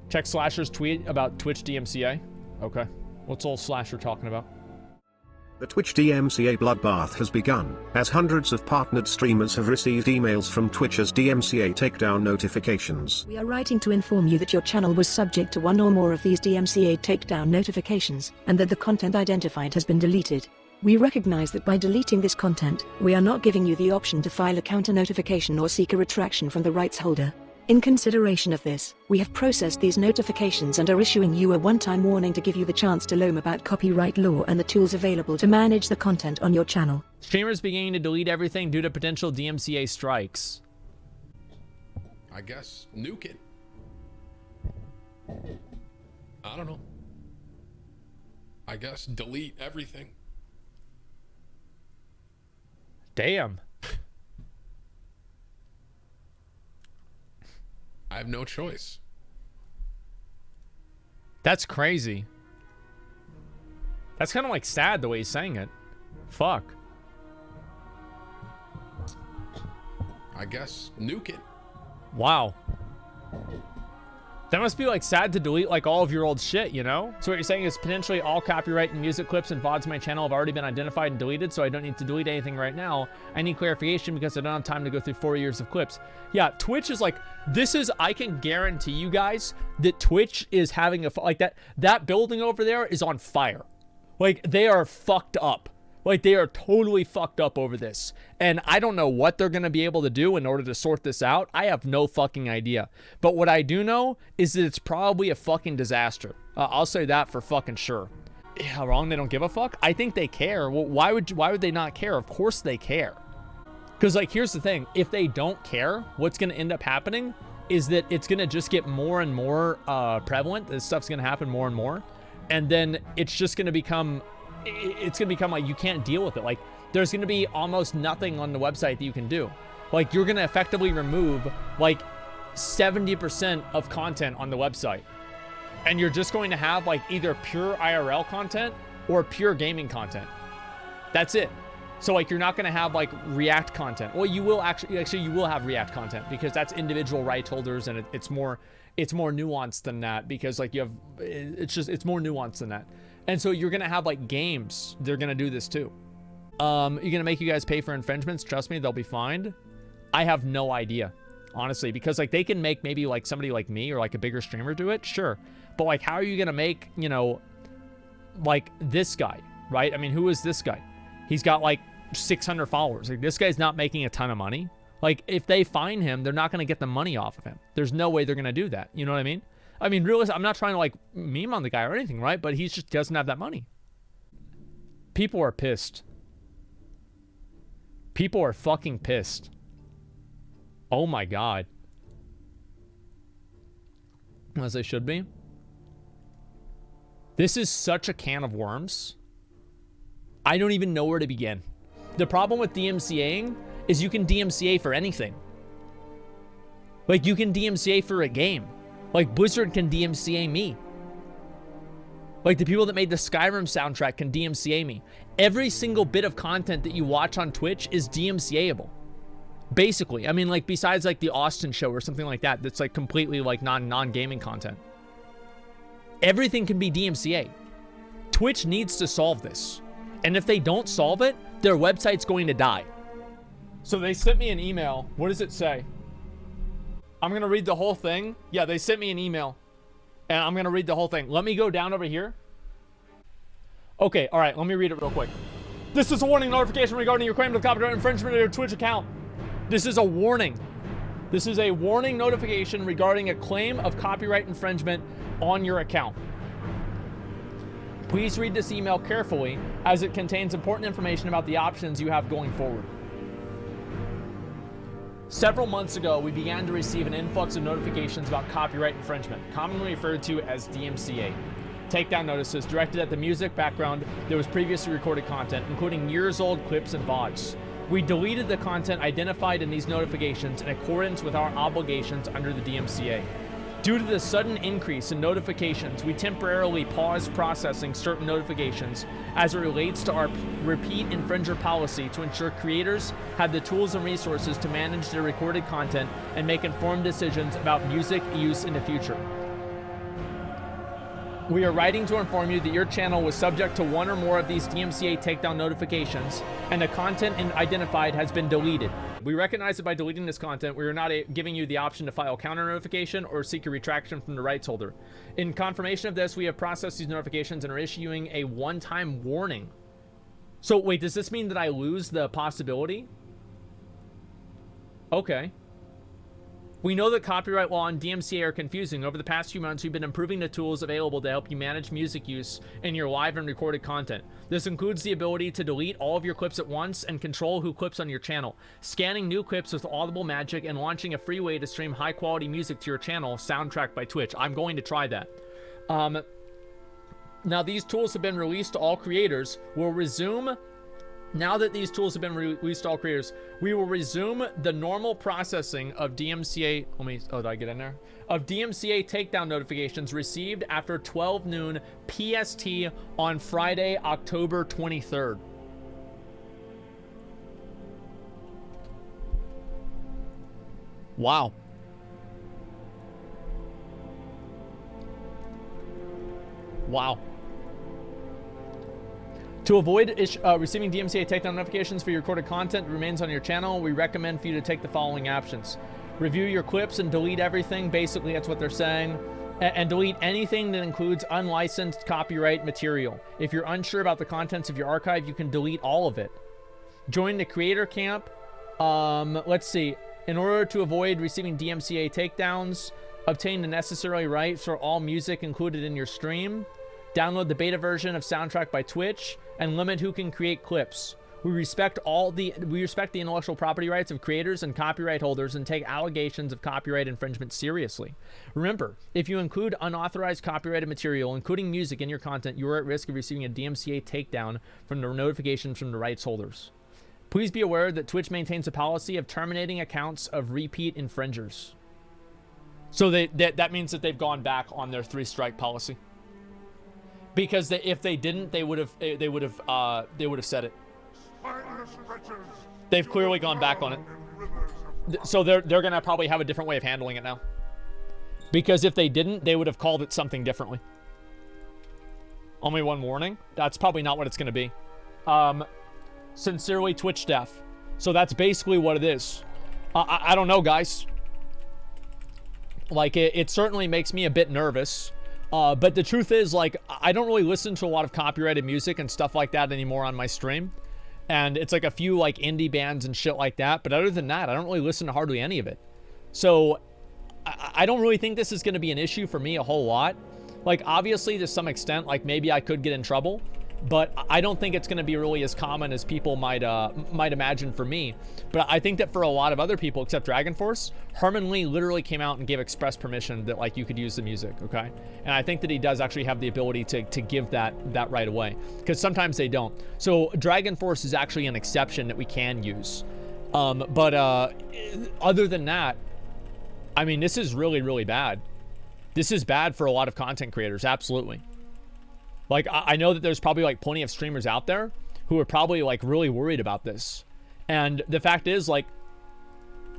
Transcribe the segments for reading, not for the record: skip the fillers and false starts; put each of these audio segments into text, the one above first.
Check Slasher's tweet about Twitch DMCA. Okay. What's old Slasher talking about? The Twitch DMCA bloodbath has begun, as hundreds of partnered streamers have received emails from Twitch's DMCA takedown notifications. We are writing to inform you that your channel was subject to one or more of these DMCA takedown notifications, and that the content identified has been deleted. We recognize that by deleting this content, we are not giving you the option to file a counter notification or seek a retraction from the rights holder. In consideration of this, we have processed these notifications and are issuing you a one-time warning to give you the chance to learn about copyright law and the tools available to manage the content on your channel. Streamers beginning to delete everything due to potential DMCA strikes. I guess nuke it. I don't know. I guess delete everything. Damn. I have no choice. That's crazy. That's kind of like sad the way he's saying it. Fuck. I guess nuke it. Wow. That must be like sad to delete like all of your old shit, you know? So what you're saying is potentially all copyright and music clips and VODs on my channel have already been identified and deleted, so I don't need to delete anything right now. I need clarification because I don't have time to go through 4 years of clips. Yeah, Twitch is like, this is, I can guarantee you guys that Twitch is having a, like that building over there is on fire. Like they are fucked up. Like they are totally fucked up over this. And I don't know what they're going to be able to do in order to sort this out. I have no fucking idea. But what I do know is that it's probably a fucking disaster. I'll say that for fucking sure. How wrong they don't give a fuck? I think they care. Well, why would they not care? Of course they care. Because like, here's the thing. If they don't care, what's going to end up happening is that it's going to just get more and more prevalent. This stuff's going to happen more and more. And then it's just going to become... it's gonna become like you can't deal with it. Like there's gonna be almost nothing on the website that you can do. Like you're gonna effectively remove like 70% of content on the website, and you're just going to have like either pure IRL content or pure gaming content. That's it. So like you're not gonna have like React content. Well, you will actually you will have React content because that's individual rights holders, and it's more nuanced than that, because like you have it's more nuanced than that. And so you're gonna have like games, they're gonna do this too. You're gonna make you guys pay for infringements. Trust me, they'll be fined. I have no idea, honestly, because like they can make maybe like somebody like me or like a bigger streamer do it, sure. But like, how are you gonna make, you know, like this guy, right? I mean, who is this guy? He's got like 600 followers. Like this guy's not making a ton of money. Like if they fine him, they're not gonna get the money off of him. There's no way they're gonna do that. You know what I mean? I mean, really, I'm not trying to like meme on the guy or anything, right? But he just doesn't have that money. People are pissed. People are fucking pissed. Oh my God. As they should be. This is such a can of worms. I don't even know where to begin. The problem with DMCAing is you can DMCA for anything. Like you can DMCA for a game. Like Blizzard can DMCA me. Like the people that made the Skyrim soundtrack can DMCA me. Every single bit of content that you watch on Twitch is DMCAable. Basically. I mean, like besides like the Austin show or something like that, that's like completely like non-gaming content. Everything can be DMCA. Twitch needs to solve this. And if they don't solve it, their website's going to die. So they sent me an email. What does it say? I'm going to read the whole thing. Yeah, they sent me an email. And I'm going to read the whole thing. Let me go down over here. Okay, all right. Let me read it real quick. This is a warning notification regarding your claim of copyright infringement of your Twitch account. This is a warning. This is a warning notification regarding a claim of copyright infringement on your account. Please read this email carefully as it contains important information about the options you have going forward. Several months ago, we began to receive an influx of notifications about copyright infringement, commonly referred to as DMCA. Takedown notices directed at the music background that was previously recorded content, including years-old clips and VODs. We deleted the content identified in these notifications in accordance with our obligations under the DMCA. Due to the sudden increase in notifications, we temporarily paused processing certain notifications as it relates to our repeat infringer policy to ensure creators have the tools and resources to manage their recorded content and make informed decisions about music use in the future. We are writing to inform you that your channel was subject to one or more of these DMCA takedown notifications, and the content identified has been deleted. We recognize that by deleting this content, we are not giving you the option to file counter notification or seek a retraction from the rights holder. In confirmation of this, we have processed these notifications and are issuing a one-time warning. So wait, does this mean that I lose the possibility? Okay. We know that copyright law and DMCA are confusing. Over the past few months, we've been improving the tools available to help you manage music use in your live and recorded content. This includes the ability to delete all of your clips at once and control who clips on your channel, scanning new clips with Audible Magic, and launching a free way to stream high-quality music to your channel, Soundtrack by Twitch. I'm going to try that. Now, these tools have been released to all creators. We'll resume... Now that these tools have been released to all creators, we will resume the normal processing of DMCA. Oh, did I get in there? Of DMCA takedown notifications received after 12 noon PST on Friday, October 23rd. Wow. Wow. To avoid receiving DMCA takedown notifications for your recorded content that remains on your channel, we recommend for you to take the following actions. Review your clips and delete everything. Basically, that's what they're saying. And delete anything that includes unlicensed copyright material. If you're unsure about the contents of your archive, you can delete all of it. Join the creator camp. Let's see. In order to avoid receiving DMCA takedowns, obtain the necessary rights for all music included in your stream. Download the beta version of Soundtrack by Twitch, and limit who can create clips. We respect the intellectual property rights of creators and copyright holders and take allegations of copyright infringement seriously. Remember, if you include unauthorized copyrighted material, including music, in your content, you are at risk of receiving a DMCA takedown from the notifications from the rights holders. Please be aware that Twitch maintains a policy of terminating accounts of repeat infringers. So that means that they've gone back on their 3-strike policy. Because if they didn't, they would have said it. They've clearly gone back on it. So they're gonna probably have a different way of handling it now. Because if they didn't, they would have called it something differently. Only one warning? That's probably not what it's gonna be. Sincerely, Twitch staff. So that's basically what it is. I don't know, guys. Like, it certainly makes me a bit nervous. But the truth is, like, I don't really listen to a lot of copyrighted music and stuff like that anymore on my stream. And it's like a few like indie bands and shit like that. But other than that, I don't really listen to hardly any of it. So I don't really think this is going to be an issue for me a whole lot. Like, obviously, to some extent, like maybe I could get in trouble. But I don't think it's going to be really as common as people might imagine for me. But I think that for a lot of other people, except Dragon Force, Herman Lee literally came out and gave express permission that like you could use the music, okay? And I think that he does actually have the ability to give that right away, because sometimes they don't. So Dragon Force is actually an exception that we can use. But other than that, I mean, this is really, really bad. This is bad for a lot of content creators, absolutely. Like, I know that there's probably, like, plenty of streamers out there who are probably, like, really worried about this. And the fact is, like,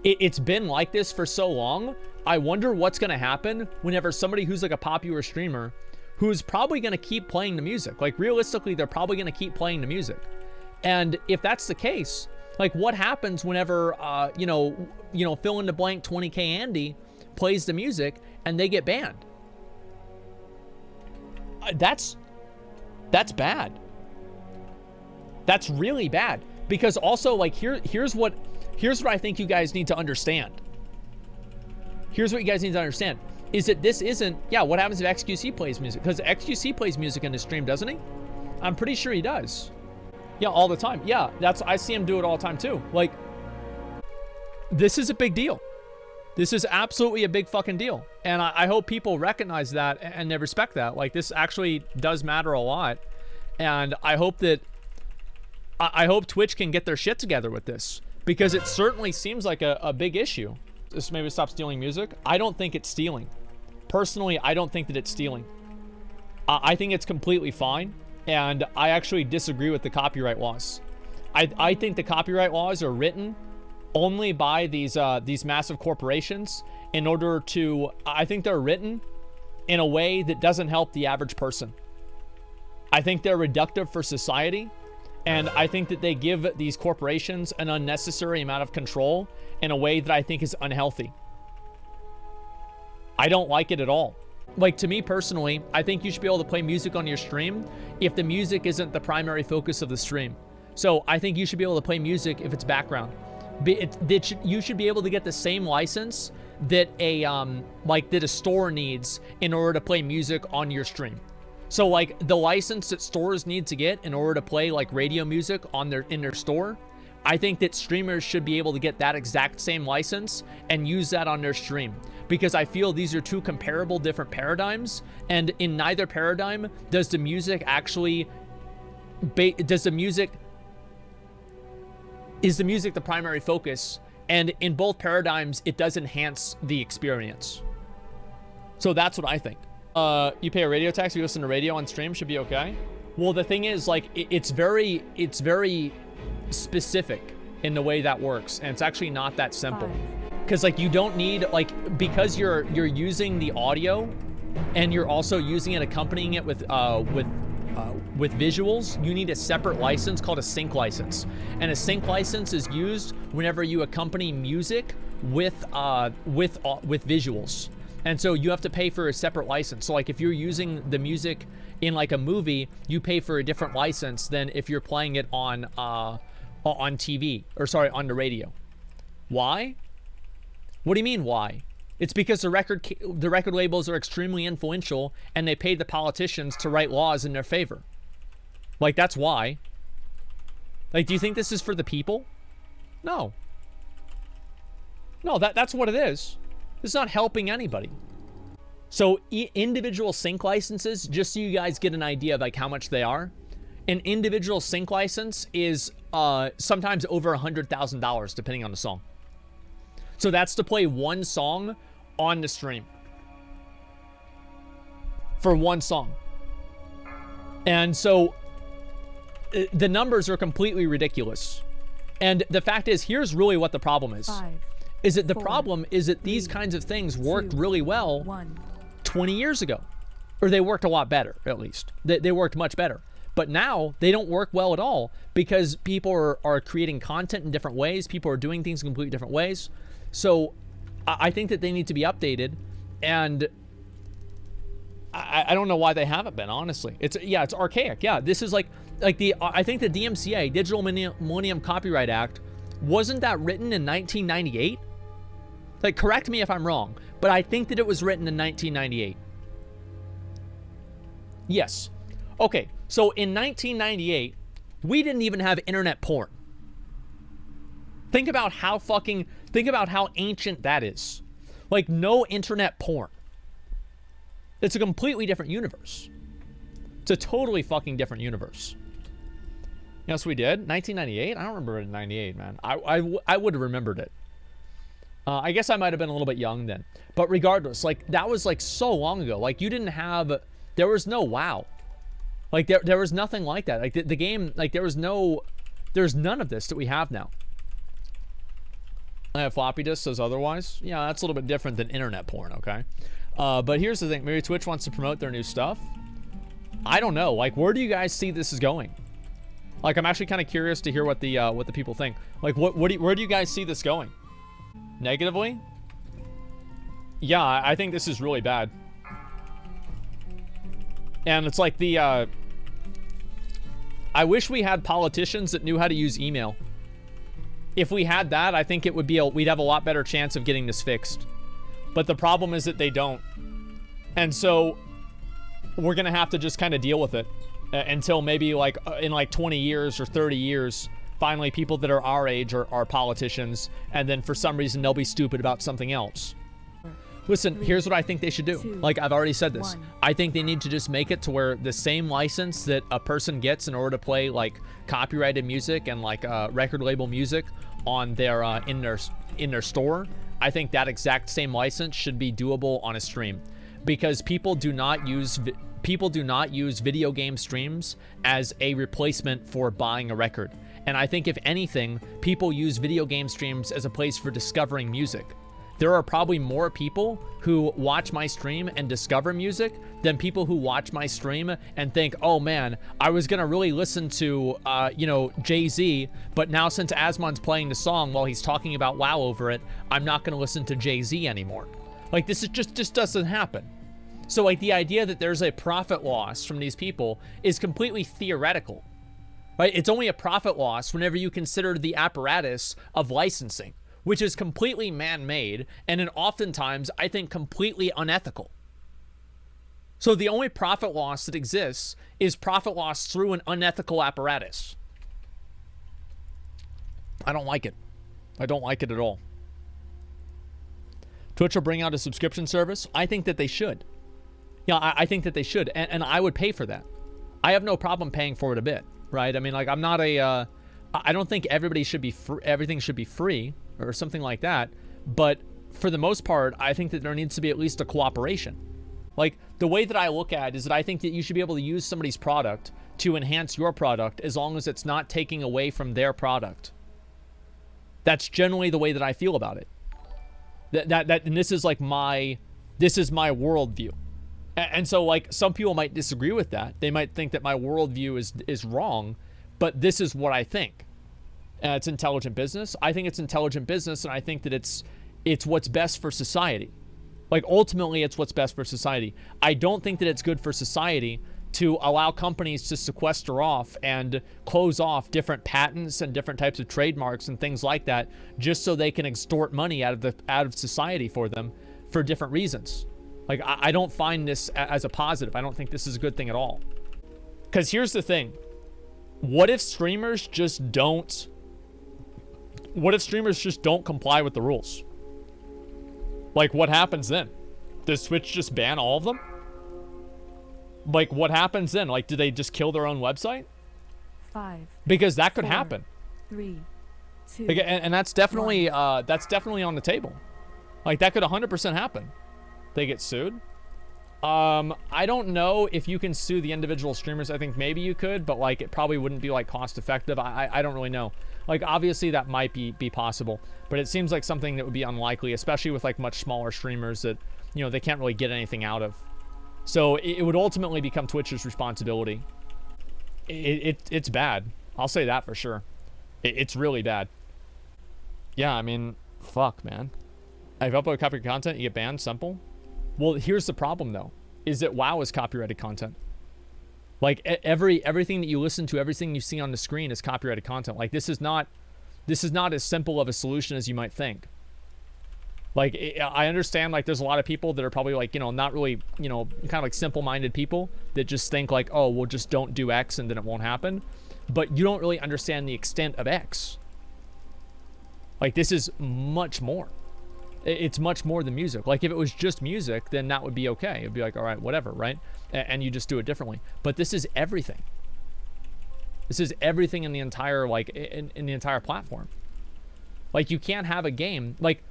it's been like this for so long. I wonder what's going to happen whenever somebody who's, like, a popular streamer who's probably going to keep playing the music. Like, realistically, they're probably going to keep playing the music. And if that's the case, like, what happens whenever, you know, fill in the blank 20K Andy plays the music and they get banned? That's bad. That's really bad. Because also, like, here's what I think you guys need to understand. Here's what you guys need to understand. Is that this isn't, yeah, what happens if XQC plays music? Because XQC plays music in his stream, doesn't he? I'm pretty sure he does. Yeah, all the time. Yeah, I see him do it all the time too. Like, this is a big deal. This is absolutely a big fucking deal. And I hope people recognize that and they respect that. Like, this actually does matter a lot. And I hope that, I hope Twitch can get their shit together with this. Because it certainly seems like a big issue. Just maybe stop stealing music. I don't think it's stealing. Personally, I don't think that it's stealing. I think it's completely fine. And I actually disagree with the copyright laws. I think the copyright laws are written only by these massive corporations in order to, I think they're written in a way that doesn't help the average person. I think they're reductive for society, and I think that they give these corporations an unnecessary amount of control in a way that I think is unhealthy. I don't like it at all. Like, to me personally, I think you should be able to play music on your stream if the music isn't the primary focus of the stream. So I think you should be able to play music if it's background. You should be able to get the same license that a store needs in order to play music on your stream. So like the license that stores need to get in order to play like radio music in their store, I think that streamers should be able to get that exact same license and use that on their stream, because I feel these are two comparable different paradigms, and in neither paradigm does the music actually is the music the primary focus, and in both paradigms it does enhance the experience. So that's what I think. You pay a radio tax, you listen to radio on stream, should be okay. Well, the thing is, like, it's very specific in the way that works, and it's actually not that simple. Because like you don't need, like, because you're using the audio and you're also using it, accompanying it with visuals, you need a separate license called a sync license. And a sync license is used whenever you accompany music with visuals. And so you have to pay for a separate license. So like if you're using the music in like a movie, you pay for a different license than if you're playing it on TV, or sorry, on the radio. Why? What do you mean why? It's because the record labels are extremely influential and they pay the politicians to write laws in their favor. Like, that's why. Like, do you think this is for the people? No. No, that's what it is. It's not helping anybody. So individual sync licenses, just so you guys get an idea of like how much they are, an individual sync license is sometimes over $100,000 depending on the song. So that's to play one song on the stream. For one song. And so the numbers are completely ridiculous. And the fact is, here's really what the problem is. Problem is that these kinds of things worked really well 20 years ago. Or they worked a lot better, at least. They worked much better. But now they don't work well at all because people are creating content in different ways. People are doing things in completely different ways. So I think that they need to be updated, and I don't know why they haven't been, honestly. It's archaic. Yeah, this is like I think the DMCA, Digital Millennium Copyright Act, wasn't that written in 1998? Like, correct me if I'm wrong, but I think that it was written in 1998. Yes. Okay, so in 1998, we didn't even have internet porn. Think about how ancient that is. Like, no internet porn. It's a completely different universe. It's a totally fucking different universe. Yes, we did. 1998? I don't remember it in 98, man. I would have remembered it. I guess I might have been a little bit young then. But regardless, like, that was like so long ago. Like, you didn't have, there was no WoW. Like, there was nothing like that. Like, the game, like, there's none of this that we have now. I have floppy disks says otherwise. Yeah, that's a little bit different than internet porn, okay? But here's the thing. Maybe Twitch wants to promote their new stuff. I don't know. Like, where do you guys see this is going? Like, I'm actually kind of curious to hear what the people think. Like, where do you guys see this going? Negatively? Yeah, I think this is really bad. And it's like I wish we had politicians that knew how to use email. If we had that, I think it would be we'd have a lot better chance of getting this fixed. But the problem is that they don't. And so we're going to have to just kind of deal with it until maybe like in like 20 years or 30 years, finally people that are our age are politicians, and then for some reason they'll be stupid about something else. Listen, here's what I think they should do. Like, I've already said this. I think they need to just make it to where the same license that a person gets in order to play like copyrighted music and like record label music on their in their store, I think that exact same license should be doable on a stream, because people do not use video game streams as a replacement for buying a record. And I think if anything, people use video game streams as a place for discovering music. there are probably more people who watch my stream and discover music than people who watch my stream and think, oh man, I was gonna really listen to, you know, Jay-Z, but now since Asmon's playing the song while he's talking about WoW over it, I'm not gonna listen to Jay-Z anymore. Like, this is just doesn't happen. So like the idea that there's a profit loss from these people is completely theoretical, right? It's only a profit loss whenever you consider the apparatus of licensing, which is completely man-made and oftentimes, I think, completely unethical. So the only profit loss that exists is profit loss through an unethical apparatus. I don't like it. I don't like it at all. Twitch will bring out a subscription service. I think that they should. Yeah, I think that they should, and I would pay for that. I have no problem paying for it a bit, right? I mean, like, I'm not a... I don't think everybody should be everything should be free or something like that. But for the most part, I think that there needs to be at least a cooperation. Like, the way that I look at it is that I think that you should be able to use somebody's product to enhance your product as long as it's not taking away from their product. That's generally the way that I feel about it. And this is like this is my worldview. And so, like, some people might disagree with that. They might think that my worldview is wrong, but this is what I think. It's intelligent business. I think it's intelligent business, and I think that it's what's best for society. Like, ultimately, it's what's best for society. I don't think that it's good for society to allow companies to sequester off and close off different patents and different types of trademarks and things like that just so they can extort money out of society for them for different reasons. Like, I don't find this as a positive. I don't think this is a good thing at all. Because here's the thing. What if streamers just don't comply with the rules? Like, what happens then? Does Twitch just ban all of them? Like, what happens then? Like, do they just kill their own website? 5. Because that could 4, happen. 3, 2. Like, and that's definitely on the table. Like, that could 100% happen. They get sued. I don't know if you can sue the individual streamers. I think maybe you could, but like, it probably wouldn't be like cost effective. I don't really know. Like, obviously that might be possible, but it seems like something that would be unlikely, especially with like much smaller streamers that, you know, they can't really get anything out of. So it would ultimately become Twitch's responsibility. It's bad. I'll say that for sure. It's really bad. Yeah, I mean, fuck, man. If you upload copyrighted content, you get banned. Simple. Well, here's the problem though, is that WoW is copyrighted content. Like, everything that you listen to, everything you see on the screen is copyrighted content. Like, this is not as simple of a solution as you might think. Like, I understand, like, there's a lot of people that are probably, like, you know, not really, you know, kind of like simple-minded people that just think, like, oh, well, just don't do X and then it won't happen. But you don't really understand the extent of X. Like, this is much more. It's much more than music. Like, if it was just music, then that would be okay. It'd be like, all right, whatever, right? And you just do it differently. But this is everything. This is everything in the entire, like, in the entire platform. Like, you can't have a game, like,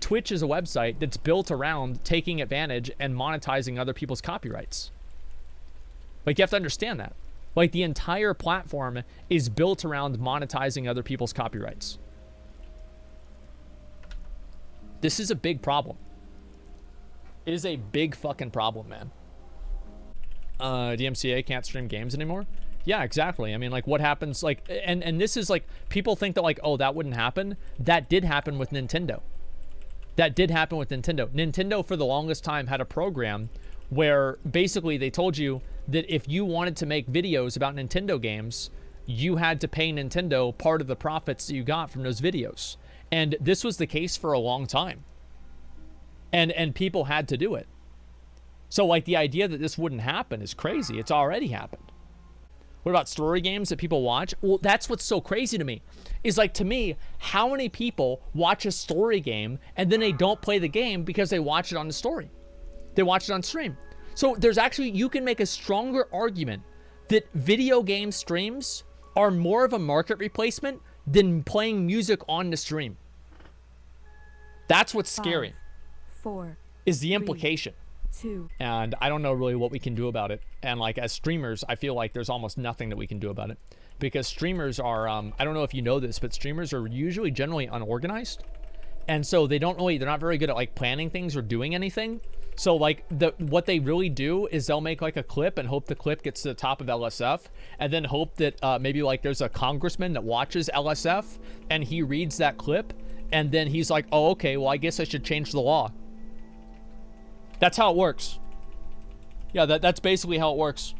Twitch is a website that's built around taking advantage and monetizing other people's copyrights. Like, you have to understand that. Like, the entire platform is built around monetizing other people's copyrights. This is a big problem. It is a big fucking problem, man. DMCA can't stream games anymore? Yeah, exactly. I mean, like, what happens, like, and this is, like, people think that, like, oh, that wouldn't happen. That did happen with Nintendo. That did happen with Nintendo. Nintendo, for the longest time, had a program where basically they told you that if you wanted to make videos about Nintendo games, you had to pay Nintendo part of the profits that you got from those videos. And this was the case for a long time. And people had to do it. So, like, the idea that this wouldn't happen is crazy. It's already happened. What about story games that people watch? Well, that's what's so crazy to me. Is, like, to me, how many people watch a story game and then they don't play the game because they watch it on the story? They watch it on stream. So there's actually, you can make a stronger argument that video game streams are more of a market replacement than playing music on the stream. That's what's scary. 5, 4, is the implication. 2. And I don't know really what we can do about it. And, like, as streamers, I feel like there's almost nothing that we can do about it. Because streamers are, I don't know if you know this, but streamers are usually generally unorganized. And so they're not very good at like planning things or doing anything. So like what they really do is they'll make like a clip and hope the clip gets to the top of LSF, and then hope that maybe like there's a congressman that watches LSF and he reads that clip, and then he's like, oh, okay, well, I guess I should change the law. That's how it works. Yeah, that's basically how it works.